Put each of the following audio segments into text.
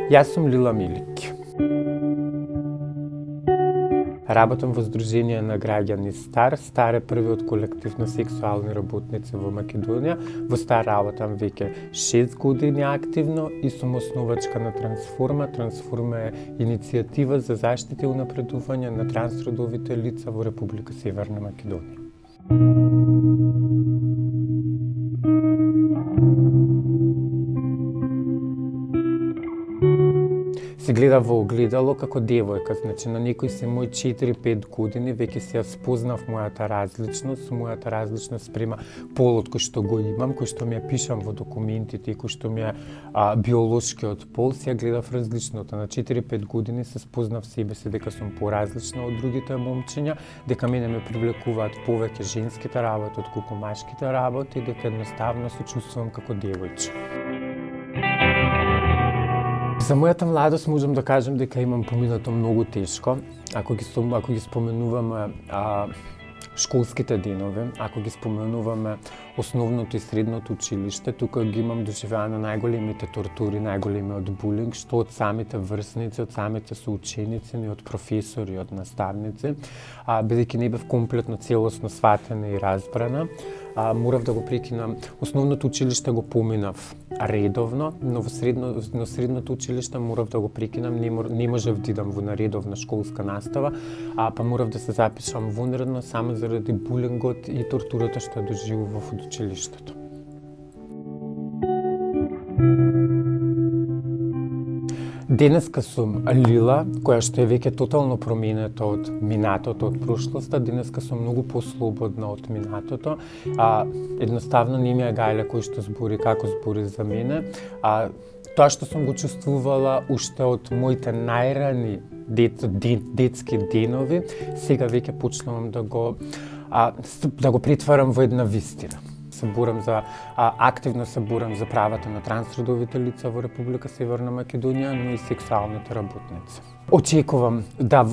Јас сум Лила Милик. Работам во Здружение на граѓани Стар. Стар е првиот колектив на сексуални работници во Македонија. Во Стар работам веќе 6 години активно и сум основачка на Трансформа. Трансформа е иницијатива за заштита и унапредување на трансродовите лица во Република Северна Македонија. Се гледа во огледало како девојка, значи на некои се мои 4-5 години, веќе се ја спознав мојата различност спрема полот кој што го имам, кој што ми ја пишам во документите и кој што ми е биолошкиот пол, се ја гледав различното. На 4-5 години се спознав себе си дека сум поразлична од другите момчиња, дека мене ме привлекуваат повеќе женските работи отколку машките работи, дека едноставно се чувствувам како девојче. За мојата младост можам да кажам дека имам поминато многу тешко. Ако ги споменуваме школските денови, ако ги споменуваме основното и средното училиште, тука ги имам доживеано најголемите тортури, најголемиот булинг, што од самите врсници, од самите соученици, и од професори, од наставници, бидејќи не бев комплетно целосно сватена и разбрана. Морав да го прекинам. Основното училиште го поминав редовно, но во средното училиште морав да го прекинам, не можев да идам во наредовна школска настава, па морав да се запишам вонредно само заради булингот и тортурата што ја доживував од училиштето. Денеска сум Лила, која што е веќе тотално променета од минатото, од прошлоста. Денеска сум многу послободна од минатото. Едноставно не ми е гајле кој што збори, како збори за мене. Тоа што сум го чувствувала уште од моите најрани детски денови, сега веќе почнувам да го претварам во една вистина. Активно се борам за правата на трансродовите лица во Република Северна Македонија, но и сексуалните работници. Очекувам да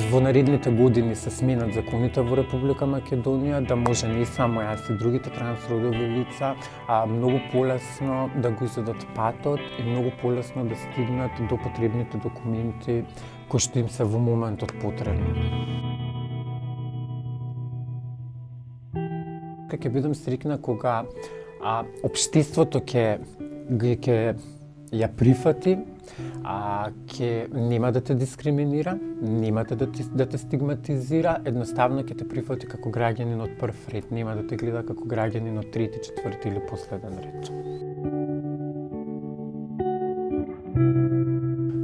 во наредните години се сменат законите во Република Македонија, да може не само јас и другите трансродови лица многу полесно да го изедат патот и многу полесно да стигнат до потребните документи кои што им се во моментот потребни. Ќе бидам стрикна кога општеството ќе ја прифати, нема да те дискриминира, нема да те стигматизира, едноставно ќе те прифати како граѓанин од прв ред, нема да те гледа како граѓанин од трети, четврти или последен ред.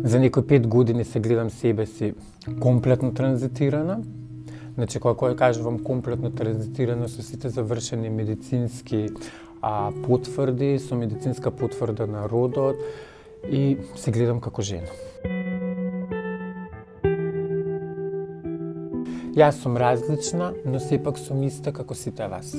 За некои 5 години се гледам себе си комплетно транзитирана. Значи, кога кажувам комплетно транзитирано со сите завршени медицински потврди, со медицинска потврда на родот и се гледам како жена. Јас сум различна, но сепак сум иста како сите вас.